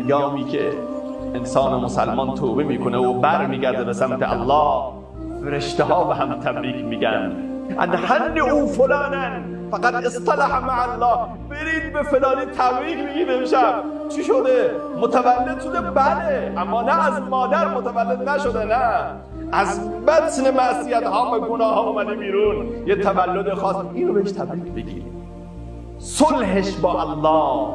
هنگامی که انسان مسلمان توبه میکنه و برمیگرده به سمت الله، فرشته ها به هم تبریک میگن ان او فلانن فقط اصطلح مع الله، برید به فلانی تبریک بگید امشب چی شده؟ متولد شده؟ بله، اما نه از مادر متولد نشده، نه، از بطن معصیت ها و گناه ها اومده بیرون، یه تولد خاص. اینو بهش تبریک بگید، صلحش با الله،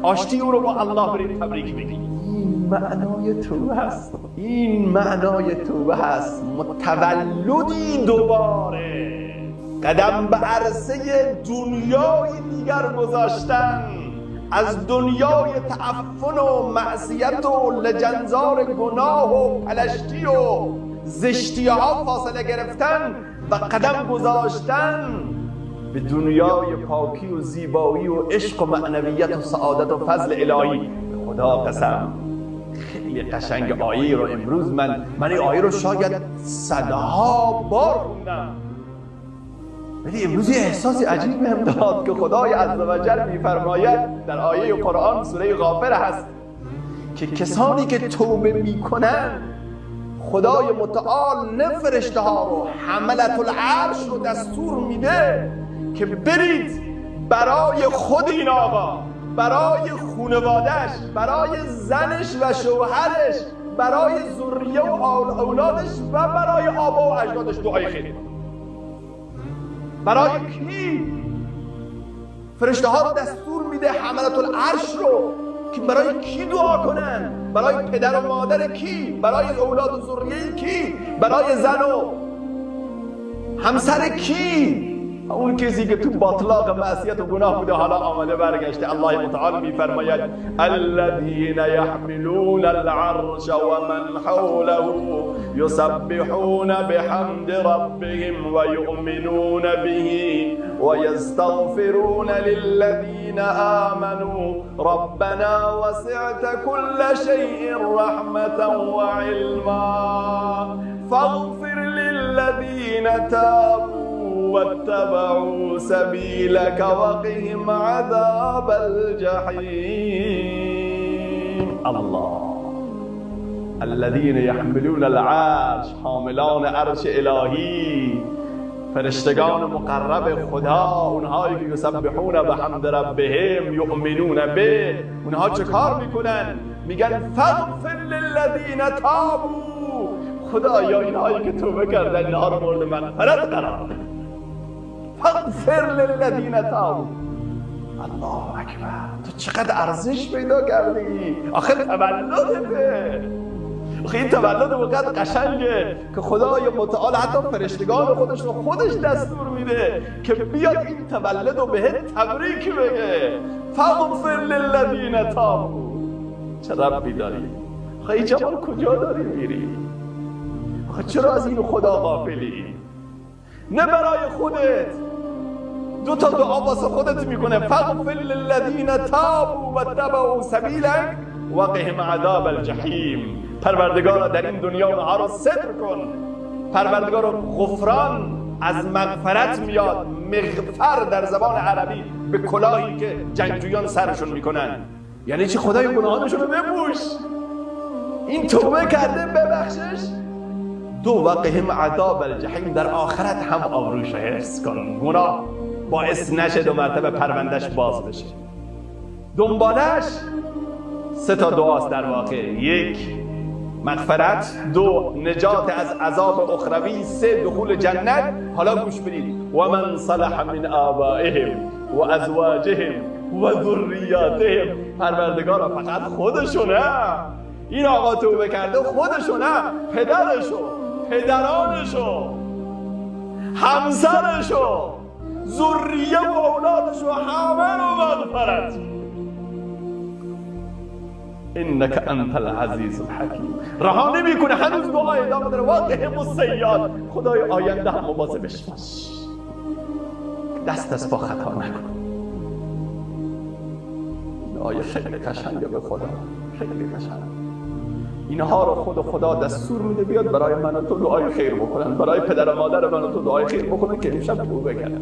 آشتی او رو با الله برید تبریک بگید. این معنای توبه هست، این معنای توبه هست. تولدی دوباره، قدم به عرصه دنیای دیگر گذاشتن، از دنیای تعفن و معصیت و لجنزار گناه و پلشتی و زشتی ها فاصله گرفتن و قدم گذاشتن به دنیای پاکی و زیبایی و عشق و معنویت و سعادت و فضل الهی. خدا قسم خیلی قشنگ آیه رو امروز من این آیه رو شاید صدها بار خوندم، ولی امروز یه احساسی عجیب بهم داد که خدای عزوجل می‌فرماید در آیه قرآن سوره غافر هست که کسانی که توبه میکنن خدای متعال نه فرشته ها رو، حملت العرش رو دستور میده که برید برای خود این آقا، برای خانواده‌اش، برای زنش و شوهرش، برای ذریه و اولادش و برای آبا و اجدادش دعای خیر کنید. برای کی؟ فرشته ها رو دستور میده حملت العرش رو که برای کی دعا کنن؟ برای پدر و مادر کی؟ برای اولاد و ذریه کی؟ برای زن و همسر کی؟ اون کسی که تو باطلاق معصیت و گناه بوده حالا آمده برگشته. الله متعال میفرماید الذين يحملون العرش ومن حوله يسبحون بحمد ربهم ويؤمنون به ويستغفرون للذين آمنوا ربنا وسعت كل شيء رحمة وعلما فاغفر للذين تابوا واتبعوا سبيلك وقهم عذاب الجحيم. الله الذين يحملون العرش، حاملان عرش الهی، فرشتگان مقرب خدا، اونهایی که یسبحون بحمد ربهم یؤمنون به، اونها چه کار میکنن؟ میگن فاغفر للذین تابوا، خدایا اینهایی که توبه کردن اینها رو مورد مغفرت قرار بده. فاغفر للذین تابوا. الله اکبر، تو چقدر ارزش پیدا کردی، آخه تولدته، آخه این تولد وقت قشنگه که خدای متعال حتی فرشتگان خودش رو خودش دستور میده که بیاد این تولد رو بهت تبریک بگه. فاغفر للذین تابوا. چه ربی داری؟ آخه این جمال کجا داری میری؟ آخه چرا از این خدا غافلی؟ نه برای خودت، دو تا دعا واسه خودت میکنه. فاغفر للذین تابوا واتبعوا سبیلک وقهم عذاب الجحیم. پروردگارا در این دنیا اونها رو ستر کن. پروردگارا غفران از مغفرت میاد. مغفر در زبان عربی به کلاهی که جنگجویان سرشون میکنن، یعنی چی؟ خدای گناهانشون رو بپوش. این توبه کرده ببخشش. دو وقهم عذاب الجحیم، در آخرت هم آبروش رو حفظ کن، گناه باعث نشه دو مرتبه پروندهش باز بشه. دنبالش سه تا دعاست در واقع: یک مغفرت، دو نجات از عذاب اخروی، سه دخول جنت. حالا گوش بدید: و من صلح من آبائهم و ازواجهم و ذریاتهم. پروردگارا فقط خودشونه، این آقا توبه کرده خودشونه، پدرشو، پدرانشو، همسرشو، ذریه و اولادشو، همه رو مغفرت. انک انت العزیز الحکیم. رها نمیکنه، هنوز دعای ادامه داره. واقهم السیئات، خدای آینده هم مواظبش باش، دست از پا خطا نکن. آیه خیلی قشنگه به خدا، خیلی قشنگ. اینها رو خدا دستور میده بیاد برای من و تو دعای خیر بکنن، برای پدر و مادر من و تو دعای خیر بکنن که امشب توبه کنن.